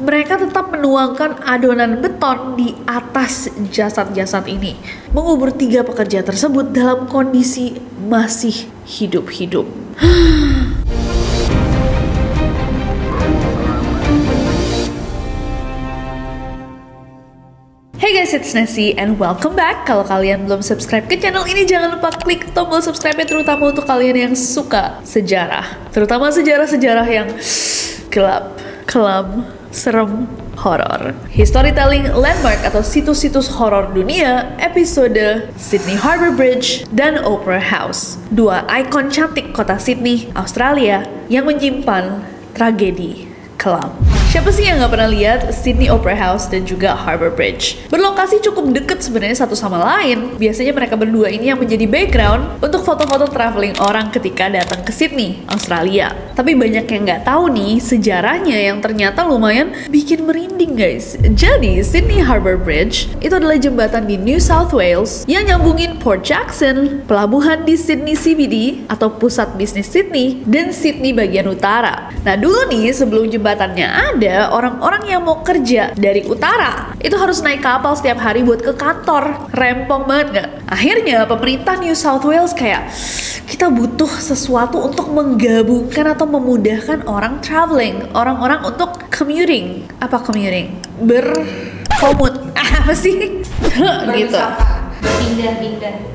mereka tetap menuangkan adonan beton di atas jasad-jasad ini, mengubur 3 pekerja tersebut dalam kondisi masih hidup-hidup. Hey guys, it's Nessie and welcome back. Kalau kalian belum subscribe ke channel ini, jangan lupa klik tombol subscribe-nya, terutama untuk kalian yang suka sejarah. Terutama sejarah-sejarah yang gelap, kelam, serem, horor. Storytelling Landmark atau situs-situs horor dunia, episode Sydney Harbour Bridge dan Opera House. 2 ikon cantik kota Sydney, Australia yang menyimpan tragedi kelam. Siapa sih yang nggak pernah lihat Sydney Opera House dan juga Harbour Bridge? Berlokasi cukup deket sebenarnya satu sama lain. Biasanya mereka berdua ini yang menjadi background untuk foto-foto traveling orang ketika datang ke Sydney, Australia. Tapi banyak yang nggak tahu nih sejarahnya yang ternyata lumayan bikin merinding guys. Jadi Sydney Harbour Bridge itu adalah jembatan di New South Wales yang nyambungin Port Jackson, pelabuhan di Sydney CBD atau pusat bisnis Sydney, dan Sydney bagian utara. Nah dulu nih sebelum jembatannya ada, orang-orang yang mau kerja dari utara itu harus naik kapal setiap hari buat ke kantor. Rempong banget gak? Akhirnya pemerintah New South Wales kayak, kita butuh sesuatu untuk menggabungkan atau memudahkan orang traveling, orang-orang untuk commuting. Apa commuting? Berkomut. Apa sih? Gitu. Berpindah-pindah.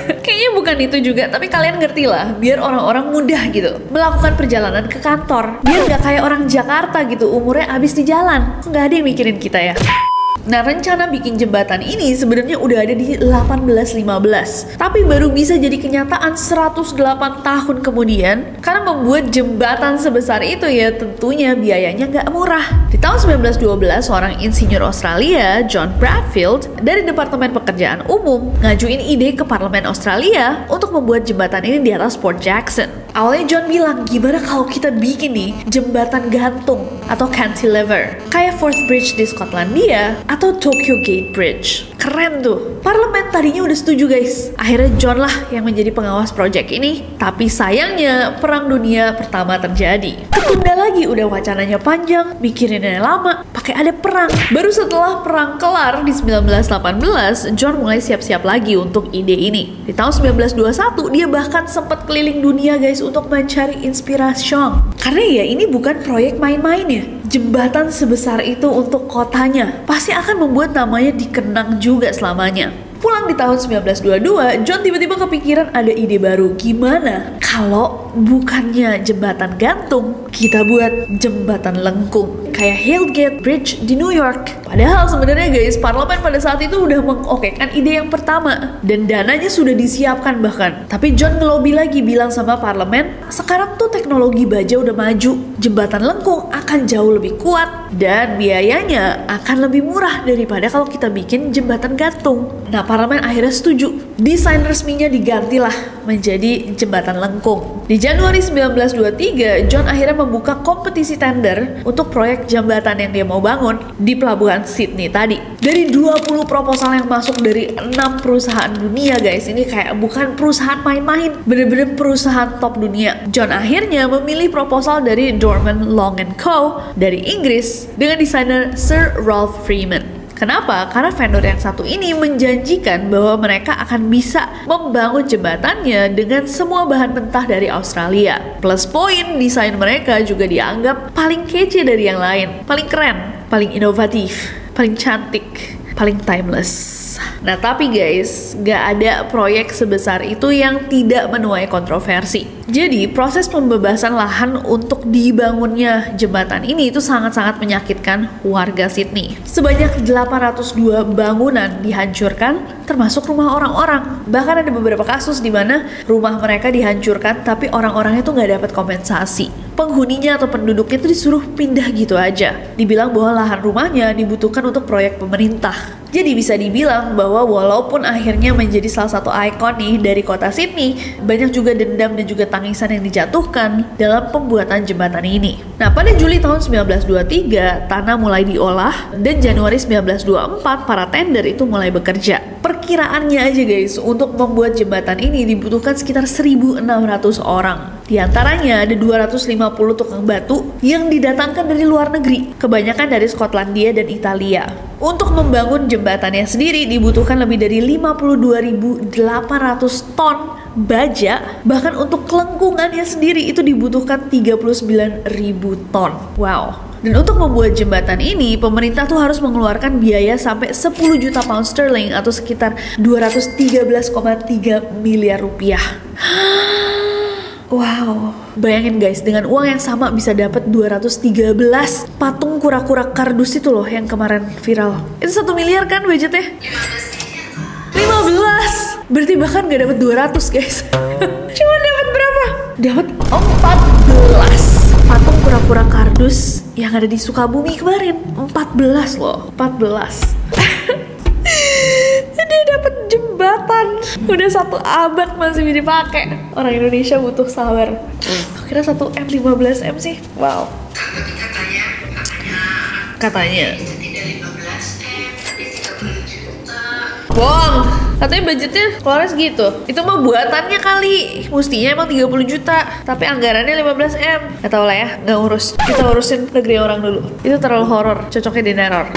Kayaknya bukan itu juga, tapi kalian ngerti lah, biar orang-orang mudah gitu melakukan perjalanan ke kantor, biar nggak kayak orang Jakarta gitu umurnya habis di jalan, nggak ada yang mikirin kita ya. Nah, rencana bikin jembatan ini sebenarnya udah ada di 1815, tapi baru bisa jadi kenyataan 108 tahun kemudian karena membuat jembatan sebesar itu ya tentunya biayanya nggak murah. Di tahun 1912, seorang insinyur Australia, John Bradfield, dari Departemen Pekerjaan Umum ngajuin ide ke Parlemen Australia untuk membuat jembatan ini di atas Port Jackson. Awalnya John bilang, gimana kalau kita bikin nih jembatan gantung atau cantilever kayak Forth Bridge di Skotlandia atau Tokyo Gate Bridge. Keren tuh. Parlemen tadinya udah setuju guys. Akhirnya John lah yang menjadi pengawas proyek ini. Tapi sayangnya Perang Dunia Pertama terjadi. Ketunda lagi, udah wacananya panjang, mikirinnya lama, pakai ada perang. Baru setelah perang kelar di 1918, John mulai siap-siap lagi untuk ide ini. Di tahun 1921, dia bahkan sempat keliling dunia guys untuk mencari inspirasi. Karena ya ini bukan proyek main-main ya. Jembatan sebesar itu untuk kotanya pasti akan membuat namanya dikenang juga selamanya. Pulang di tahun 1922, John tiba-tiba kepikiran ada ide baru. Gimana kalau bukannya jembatan gantung, kita buat jembatan lengkung kayak Hillgate Bridge di New York. Padahal sebenarnya guys, parlemen pada saat itu udah mengokekan ide yang pertama dan dananya sudah disiapkan bahkan. Tapi John ngelobi lagi, bilang sama parlemen, sekarang tuh teknologi baja udah maju, jembatan lengkung akan jauh lebih kuat dan biayanya akan lebih murah daripada kalau kita bikin jembatan gantung. Nah, parlemen akhirnya setuju. Desain resminya digantilah menjadi jembatan lengkung. Di Januari 1923, John akhirnya membuka kompetisi tender untuk proyek jembatan yang dia mau bangun di pelabuhan Sydney tadi. Dari 20 proposal yang masuk dari 6 perusahaan dunia guys, ini kayak bukan perusahaan main-main, bener-bener perusahaan top dunia. John akhirnya memilih proposal dari Dorman Long & Co. dari Inggris dengan desainer Sir Ralph Freeman. Kenapa? Karena vendor yang satu ini menjanjikan bahwa mereka akan bisa membangun jembatannya dengan semua bahan mentah dari Australia. Plus poin, desain mereka juga dianggap paling kece dari yang lain, paling keren, paling inovatif, paling cantik, paling timeless. Nah tapi guys, gak ada proyek sebesar itu yang tidak menuai kontroversi. Jadi proses pembebasan lahan untuk dibangunnya jembatan ini itu sangat-sangat menyakitkan warga Sydney. Sebanyak 802 bangunan dihancurkan, termasuk rumah orang-orang. Bahkan ada beberapa kasus di mana rumah mereka dihancurkan tapi orang-orangnya tuh gak dapat kompensasi. Penghuninya atau penduduknya itu disuruh pindah gitu aja. Dibilang bahwa lahan rumahnya dibutuhkan untuk proyek pemerintah. Jadi bisa dibilang bahwa walaupun akhirnya menjadi salah satu ikon nih dari kota Sydney, banyak juga dendam dan juga tangisan yang dijatuhkan dalam pembuatan jembatan ini. Nah, pada Juli tahun 1923, tanah mulai diolah dan Januari 1924 para tender itu mulai bekerja. Perkiraannya aja guys, untuk membuat jembatan ini dibutuhkan sekitar 1.600 orang. Di antaranya ada 250 tukang batu yang didatangkan dari luar negeri, kebanyakan dari Skotlandia dan Italia. Untuk membangun jembatannya sendiri dibutuhkan lebih dari 52.800 ton baja, bahkan untuk kelengkungannya sendiri itu dibutuhkan 39.000 ton. Wow. Dan untuk membuat jembatan ini, pemerintah tuh harus mengeluarkan biaya sampai 10 juta pound sterling atau sekitar 213,3 miliar rupiah. Wow, bayangin guys, dengan uang yang sama bisa dapat 213 patung kura-kura kardus itu loh yang kemarin viral. Itu 1 miliar kan budgetnya? 15. Berarti bahkan gak dapat 200 guys. Cuma dapat berapa? Dapat 14 patung kura-kura kardus yang ada di Sukabumi kemarin. 14 loh, 14. Dia dapat jembatan udah 1 abad masih dipakai. Orang Indonesia butuh sabar. Kira 1M 15M sih. Wow. Katanya bohong. Katanya budgetnya keluarnya segitu. Itu mah buatannya kali. Mestinya emang 30 juta. Tapi anggarannya 15M. Gak tau lah ya, gak urus. Kita urusin negeri orang dulu. Itu terlalu horor. Cocoknya di neror.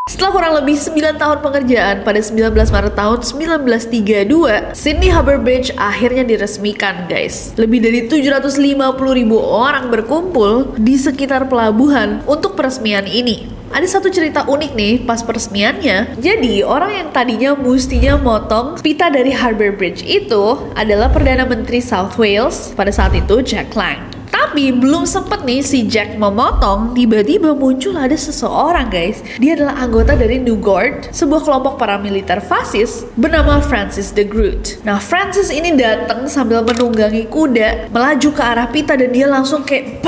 Setelah kurang lebih 9 tahun pengerjaan, pada 19 Maret tahun 1932, Sydney Harbour Bridge akhirnya diresmikan, guys. Lebih dari 750.000 orang berkumpul di sekitar pelabuhan untuk peresmian ini. Ada satu cerita unik nih pas peresmiannya. Jadi orang yang tadinya mestinya motong pita dari Harbour Bridge itu adalah Perdana Menteri South Wales pada saat itu, Jack Lang. Tapi belum sempet nih si Jack memotong, tiba-tiba muncul ada seseorang guys. Dia adalah anggota dari New Guard, sebuah kelompok paramiliter fasis bernama Francis de Groot. Nah, Francis ini datang sambil menunggangi kuda, melaju ke arah pita dan dia langsung kayak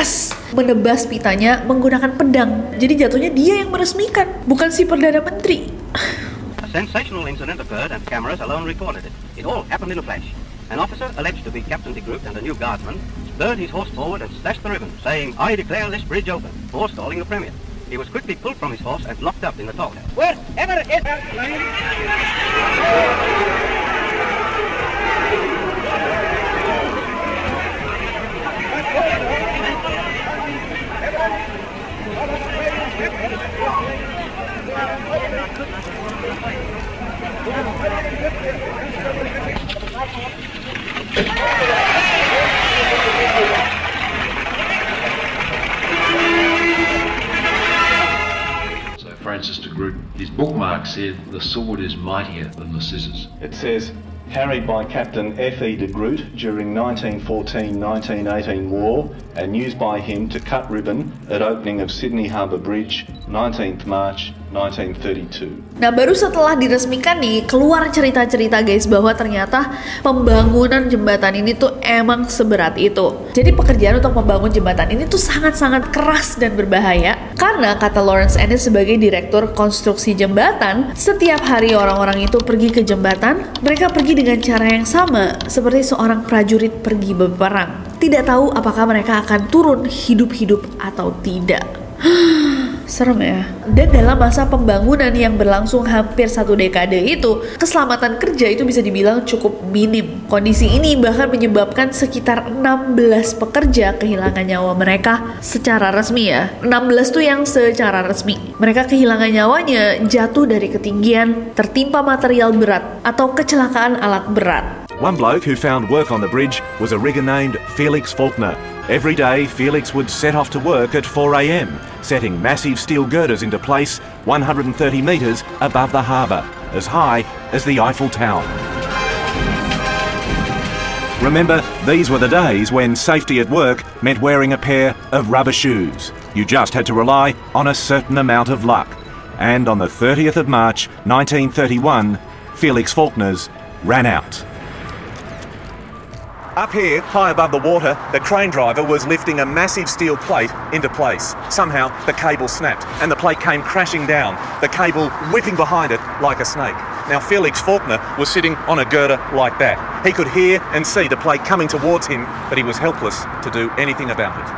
menebas pitanya menggunakan pedang. Jadi jatuhnya dia yang meresmikan, bukan si Perdana Menteri. A sensational incident occurred and cameras alone recorded it. It all happened in a flash. An officer alleged to be Captain de Groot and a new guardsman spurred his horse forward and slashed the ribbon, saying, "I declare this bridge open," forestalling the Premier. He was quickly pulled from his horse and locked up in the toll house. Wherever it is, Francis de Groot, his bookmark said, "The sword is mightier than the scissors." It says, carried by Captain F.E. de Groot during 1914-1918 war and used by him to cut ribbon at opening of Sydney Harbour Bridge, 19th March 1932. Nah, baru setelah diresmikan nih, keluar cerita-cerita guys bahwa ternyata pembangunan jembatan ini tuh emang seberat itu. Jadi pekerjaan untuk membangun jembatan ini tuh sangat-sangat keras dan berbahaya. Karena kata Lawrence Ennis sebagai direktur konstruksi jembatan, setiap hari orang-orang itu pergi ke jembatan, mereka pergi dengan cara yang sama seperti seorang prajurit pergi berperang. Tidak tahu apakah mereka akan turun hidup-hidup atau tidak. Serem ya. Dan dalam masa pembangunan yang berlangsung hampir 1 dekade itu, keselamatan kerja itu bisa dibilang cukup minim. Kondisi ini bahkan menyebabkan sekitar 16 pekerja kehilangan nyawa mereka secara resmi ya. 16 tuh yang secara resmi. Mereka kehilangan nyawanya jatuh dari ketinggian, tertimpa material berat, atau kecelakaan alat berat. One bloke who found work on the bridge was a rigger named Felix Faulkner. Every day, Felix would set off to work at 4 a.m, setting massive steel girders into place 130 metres above the harbour, as high as the Eiffel Tower. Remember, these were the days when safety at work meant wearing a pair of rubber shoes. You just had to rely on a certain amount of luck. And on the 30th of March 1931, Felix Faulkner's ran out. Up here, high above the water, the crane driver was lifting a massive steel plate into place. Somehow, the cable snapped and the plate came crashing down, the cable whipping behind it like a snake. Now, Felix Faulkner was sitting on a girder like that. He could hear and see the plate coming towards him, but he was helpless to do anything about it.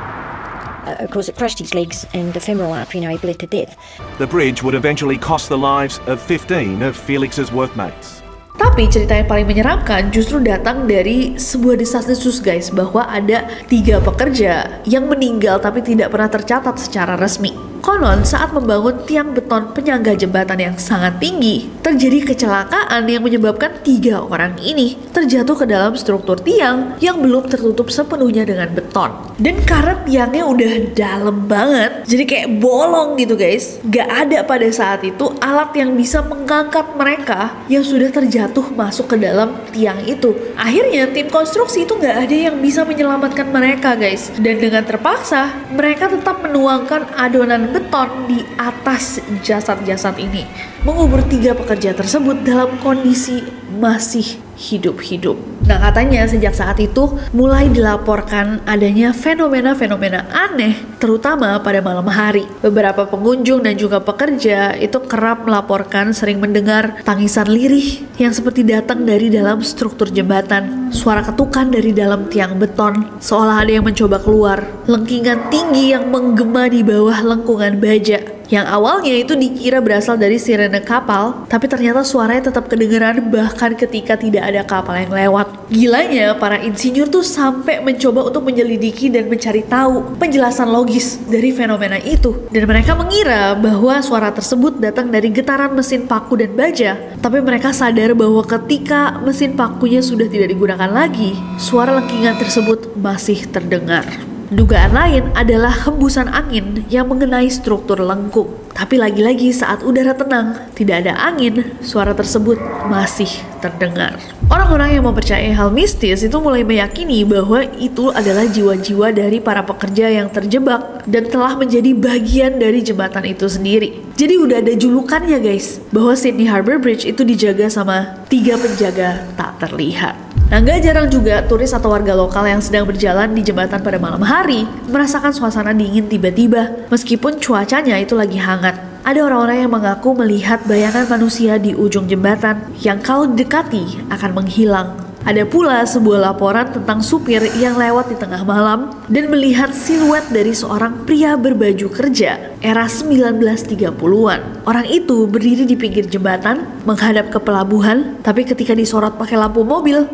Of course, it crushed his legs and the femoral artery, he bled to death. The bridge would eventually cost the lives of 15 of Felix's workmates. Tapi cerita yang paling menyeramkan justru datang dari sebuah desas-desus guys, bahwa ada 3 pekerja yang meninggal tapi tidak pernah tercatat secara resmi. Konon saat membangun tiang beton penyangga jembatan yang sangat tinggi, terjadi kecelakaan yang menyebabkan 3 orang ini terjatuh ke dalam struktur tiang yang belum tertutup sepenuhnya dengan beton. Dan karena tiangnya udah dalam banget, jadi kayak bolong gitu guys, gak ada pada saat itu alat yang bisa mengangkat mereka yang sudah terjatuh masuk ke dalam tiang itu. Akhirnya tim konstruksi itu gak ada yang bisa menyelamatkan mereka guys, dan dengan terpaksa mereka tetap menuangkan adonan beton di atas jasad-jasad ini, mengubur 3 pekerja tersebut dalam kondisi masih hidup-hidup. Nah, katanya sejak saat itu mulai dilaporkan adanya fenomena-fenomena aneh, terutama pada malam hari. Beberapa pengunjung dan juga pekerja itu kerap melaporkan sering mendengar tangisan lirih yang seperti datang dari dalam struktur jembatan, suara ketukan dari dalam tiang beton, seolah ada yang mencoba keluar, lengkingan tinggi yang menggema di bawah lengkungan baja, yang awalnya itu dikira berasal dari sirene kapal, tapi ternyata suaranya tetap kedengeran bahkan ketika tidak ada kapal yang lewat. Gilanya, para insinyur tuh sampai mencoba untuk menyelidiki dan mencari tahu penjelasan logis dari fenomena itu. Dan mereka mengira bahwa suara tersebut datang dari getaran mesin paku dan baja. Tapi mereka sadar bahwa ketika mesin pakunya sudah tidak digunakan lagi, suara lengkingan tersebut masih terdengar. Dugaan lain adalah hembusan angin yang mengenai struktur lengkung. Tapi lagi-lagi saat udara tenang, tidak ada angin, suara tersebut masih terdengar. Orang-orang yang mempercayai hal mistis itu mulai meyakini bahwa itu adalah jiwa-jiwa dari para pekerja yang terjebak dan telah menjadi bagian dari jembatan itu sendiri. Jadi udah ada julukannya guys, bahwa Sydney Harbour Bridge itu dijaga sama 3 penjaga tak terlihat. Nah, gak jarang juga turis atau warga lokal yang sedang berjalan di jembatan pada malam hari merasakan suasana dingin tiba-tiba meskipun cuacanya itu lagi hangat. Ada orang-orang yang mengaku melihat bayangan manusia di ujung jembatan yang kalau didekati akan menghilang. Ada pula sebuah laporan tentang supir yang lewat di tengah malam dan melihat siluet dari seorang pria berbaju kerja era 1930-an. Orang itu berdiri di pinggir jembatan menghadap ke pelabuhan, tapi ketika disorot pakai lampu mobil,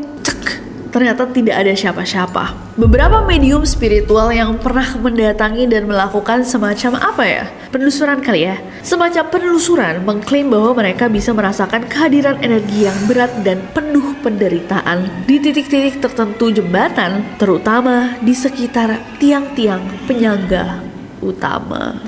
ternyata tidak ada siapa-siapa. Beberapa medium spiritual yang pernah mendatangi dan melakukan semacam penelusuran kali ya. Semacam penelusuran mengklaim bahwa mereka bisa merasakan kehadiran energi yang berat dan penuh penderitaan di titik-titik tertentu jembatan, terutama di sekitar tiang-tiang penyangga utama.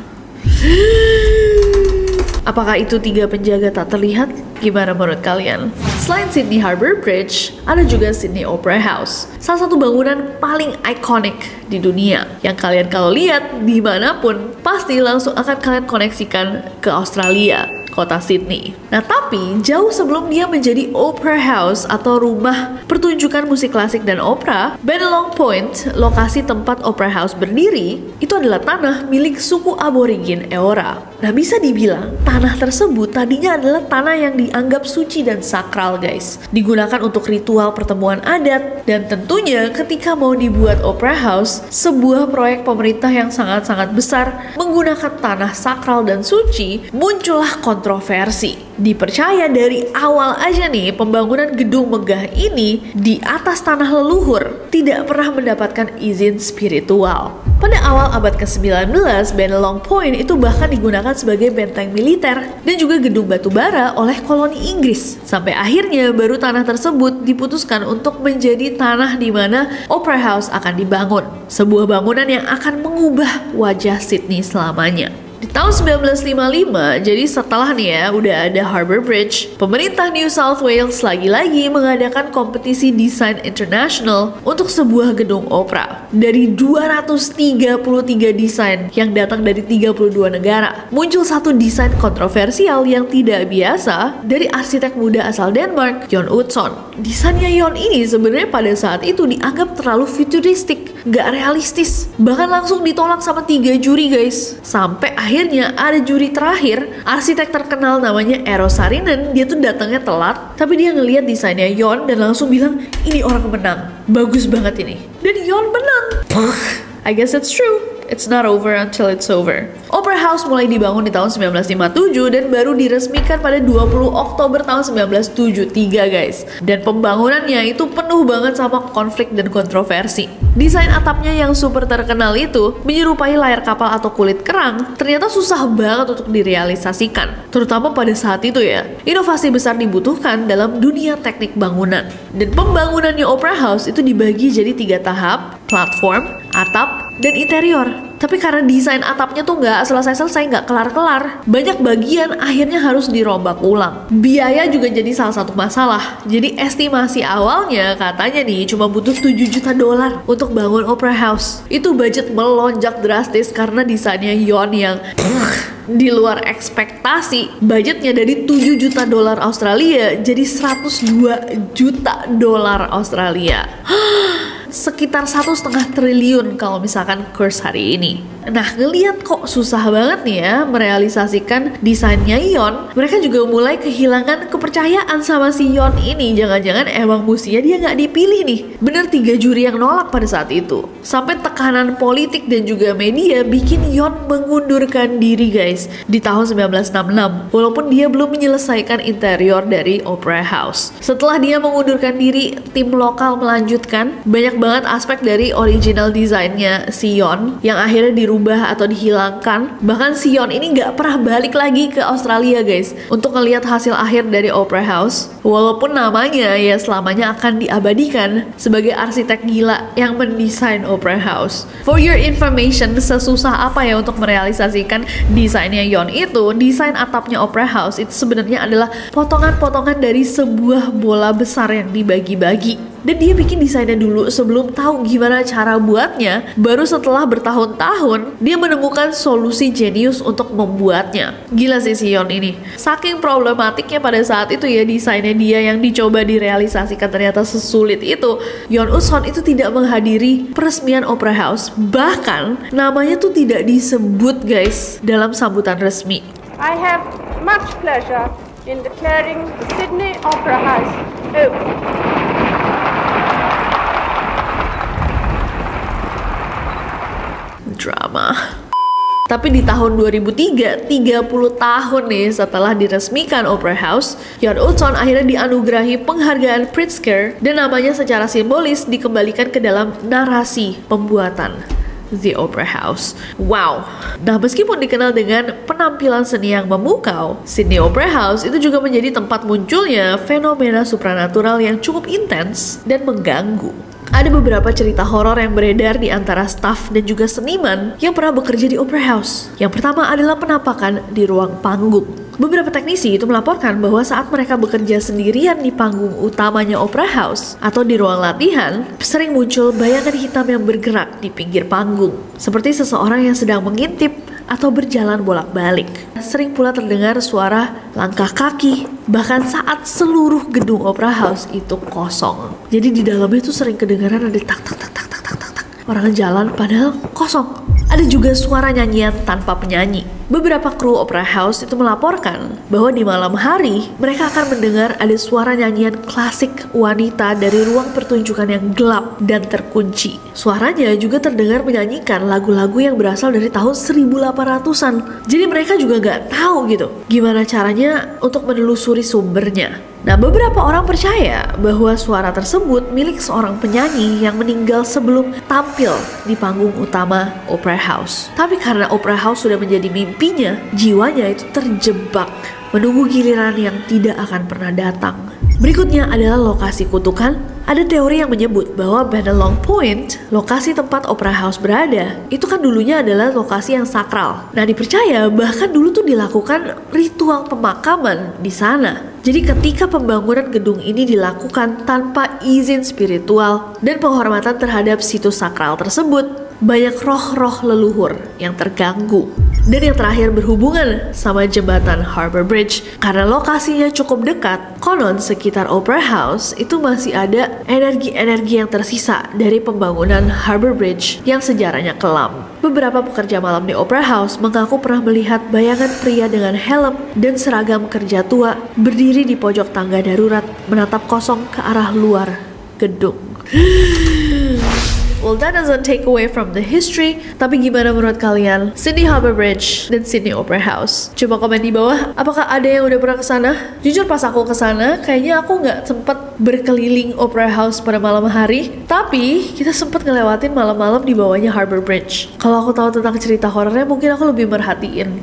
Apakah itu 3 penjaga tak terlihat? Gimana menurut kalian? Selain Sydney Harbour Bridge, ada juga Sydney Opera House, salah satu bangunan paling ikonik di dunia yang kalian kalau lihat dimanapun pasti langsung akan kalian koneksikan ke Australia, kota Sydney. Nah, tapi jauh sebelum dia menjadi Opera House atau rumah pertunjukan musik klasik dan opera, Bennelong Point, lokasi tempat Opera House berdiri, itu adalah tanah milik suku aborigin Eora. Nah, bisa dibilang tanah tersebut tadinya adalah tanah yang dianggap suci dan sakral guys. Digunakan untuk ritual pertemuan adat, dan tentunya ketika mau dibuat Opera House, sebuah proyek pemerintah yang sangat-sangat besar menggunakan tanah sakral dan suci, muncullah kontroversi. Dipercaya dari awal aja nih pembangunan gedung megah ini di atas tanah leluhur tidak pernah mendapatkan izin spiritual. Pada awal abad ke-19, Bennelong Point itu bahkan digunakan sebagai benteng militer dan juga gedung batu bara oleh koloni Inggris. Sampai akhirnya baru tanah tersebut diputuskan untuk menjadi tanah di mana Opera House akan dibangun. Sebuah bangunan yang akan mengubah wajah Sydney selamanya. Di tahun 1955, jadi setelah nih ya udah ada Harbour Bridge, pemerintah New South Wales lagi-lagi mengadakan kompetisi desain internasional untuk sebuah gedung opera. Dari 233 desain yang datang dari 32 negara, muncul satu desain kontroversial yang tidak biasa dari arsitek muda asal Denmark, Jon Utzon. Desainnya Jon ini sebenarnya pada saat itu dianggap terlalu futuristik, gak realistis, bahkan langsung ditolak sama 3 juri guys. Sampai akhirnya ada juri terakhir, arsitek terkenal namanya Eero Saarinen. Dia tuh datangnya telat, tapi dia ngelihat desainnya Jon dan langsung bilang, ini orang menang, bagus banget ini. Dan Jon menang. I guess that's true. it's not over until it's over. Opera House mulai dibangun di tahun 1957 dan baru diresmikan pada 20 Oktober tahun 1973 guys. Dan pembangunannya itu penuh banget sama konflik dan kontroversi. Desain atapnya yang super terkenal itu menyerupai layar kapal atau kulit kerang ternyata susah banget untuk direalisasikan. Terutama pada saat itu ya. Inovasi besar dibutuhkan dalam dunia teknik bangunan. Dan pembangunannya Opera House itu dibagi jadi 3 tahap, platform, atap, dan interior. Tapi karena desain atapnya tuh nggak selesai-selesai, nggak kelar-kelar, banyak bagian akhirnya harus dirombak ulang. Biaya juga jadi salah satu masalah. Jadi estimasi awalnya katanya nih cuma butuh 7 juta dolar untuk bangun Opera House. Itu budget melonjak drastis karena desainnya Yon yang di luar ekspektasi. Budgetnya dari 7 juta dolar Australia jadi 102 juta dolar Australia. Sekitar 1,5 triliun kalau misalkan kurs hari ini. Nah, ngeliat kok susah banget nih ya merealisasikan desainnya Yon, mereka juga mulai kehilangan kepercayaan sama si Yon ini. Jangan-jangan emang mustinya dia nggak dipilih nih. Bener 3 juri yang nolak pada saat itu. Sampai tekanan politik dan juga media bikin Yon mengundurkan diri guys di tahun 1966. Walaupun dia belum menyelesaikan interior dari Opera House. Setelah dia mengundurkan diri, tim lokal melanjutkan banyak banget aspek dari original desainnya si Yon yang akhirnya dirubah atau dihilangkan. Bahkan si Yon ini nggak pernah balik lagi ke Australia guys untuk ngelihat hasil akhir dari Opera House. Walaupun namanya ya selamanya akan diabadikan sebagai arsitek gila yang mendesain Opera House. For your information, sesusah apa ya untuk merealisasikan desainnya Yon itu, desain atapnya Opera House itu sebenarnya adalah potongan-potongan dari sebuah bola besar yang dibagi-bagi. Dan dia bikin desainnya dulu sebelum tahu gimana cara buatnya. Baru setelah bertahun-tahun dia menemukan solusi jenius untuk membuatnya. Gila sih si Yon ini. Saking problematiknya pada saat itu ya desainnya dia yang dicoba direalisasikan ternyata sesulit itu. Yoon Us-Hoon itu tidak menghadiri peresmian Opera House. Bahkan namanya tuh tidak disebut guys dalam sambutan resmi. I have much pleasure in declaring the Sydney Opera House open. Drama. Tapi di tahun 2003, 30 tahun nih setelah diresmikan Opera House, Yoon Us-Hoon akhirnya dianugerahi penghargaan Pritzker dan namanya secara simbolis dikembalikan ke dalam narasi pembuatan The Opera House. Wow. Nah, meskipun dikenal dengan penampilan seni yang memukau, Sydney Opera House itu juga menjadi tempat munculnya fenomena supranatural yang cukup intens dan mengganggu. Ada beberapa cerita horor yang beredar di antara staf dan juga seniman yang pernah bekerja di Opera House. Yang pertama adalah penampakan di ruang panggung. Beberapa teknisi itu melaporkan bahwa saat mereka bekerja sendirian di panggung utamanya Opera House atau di ruang latihan, sering muncul bayangan hitam yang bergerak di pinggir panggung, seperti seseorang yang sedang mengintip atau berjalan bolak-balik. Sering pula terdengar suara langkah kaki, bahkan saat seluruh gedung Opera House itu kosong. Jadi di dalamnya itu sering kedengaran ada tak tak tak tak tak tak tak tak. Orang jalan padahal kosong. Ada juga suara nyanyian tanpa penyanyi. Beberapa kru Opera House itu melaporkan bahwa di malam hari mereka akan mendengar ada suara nyanyian klasik wanita dari ruang pertunjukan yang gelap dan terkunci. Suaranya juga terdengar menyanyikan lagu-lagu yang berasal dari tahun 1800-an. Jadi mereka juga nggak tahu gitu gimana caranya untuk menelusuri sumbernya. Nah, beberapa orang percaya bahwa suara tersebut milik seorang penyanyi yang meninggal sebelum tampil di panggung utama Opera House. Tapi karena Opera House sudah menjadi mimpinya, jiwanya itu terjebak, menunggu giliran yang tidak akan pernah datang. Berikutnya adalah lokasi kutukan. Ada teori yang menyebut bahwa Bennelong Point, lokasi tempat Opera House berada, itu kan dulunya adalah lokasi yang sakral. Nah, dipercaya bahkan dulu tuh dilakukan ritual pemakaman di sana. Jadi ketika pembangunan gedung ini dilakukan tanpa izin spiritual dan penghormatan terhadap situs sakral tersebut, banyak roh-roh leluhur yang terganggu. Dan yang terakhir berhubungan sama jembatan Harbour Bridge. Karena lokasinya cukup dekat, konon sekitar Opera House itu masih ada energi-energi yang tersisa dari pembangunan Harbour Bridge yang sejarahnya kelam. Beberapa pekerja malam di Opera House mengaku pernah melihat bayangan pria dengan helm dan seragam kerja tua berdiri di pojok tangga darurat menatap kosong ke arah luar gedung. Well, that doesn't take away from the history. Tapi gimana menurut kalian Sydney Harbour Bridge dan Sydney Opera House? Coba komen di bawah. Apakah ada yang udah pernah kesana? Jujur pas aku kesana, kayaknya aku nggak sempet berkeliling Opera House pada malam hari. Tapi kita sempet ngelewatin malam-malam di bawahnya Harbour Bridge. Kalau aku tahu tentang cerita horornya, mungkin aku lebih merhatiin.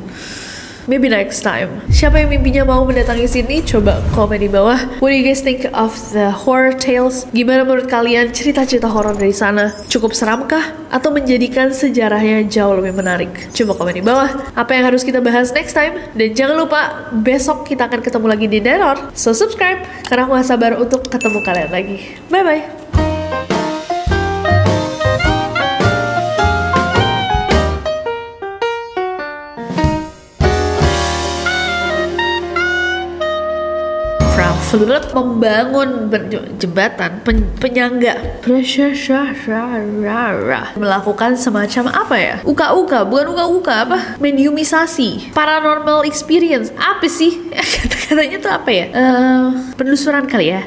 Maybe next time. Siapa yang mimpinya mau mendatangi sini? Coba komen di bawah. What do you guys think of the horror tales? Gimana menurut kalian cerita-cerita horor dari sana? Cukup seramkah? Atau menjadikan sejarahnya jauh lebih menarik? Coba komen di bawah. Apa yang harus kita bahas next time? Dan jangan lupa, besok kita akan ketemu lagi di Neror. So subscribe, karena aku gak sabar untuk ketemu kalian lagi. Bye-bye. Membangun jembatan penyangga melakukan semacam apa ya, bukan uka apa, mediumisasi, paranormal experience, apa sih kata-katanya tuh apa ya, penelusuran kali ya.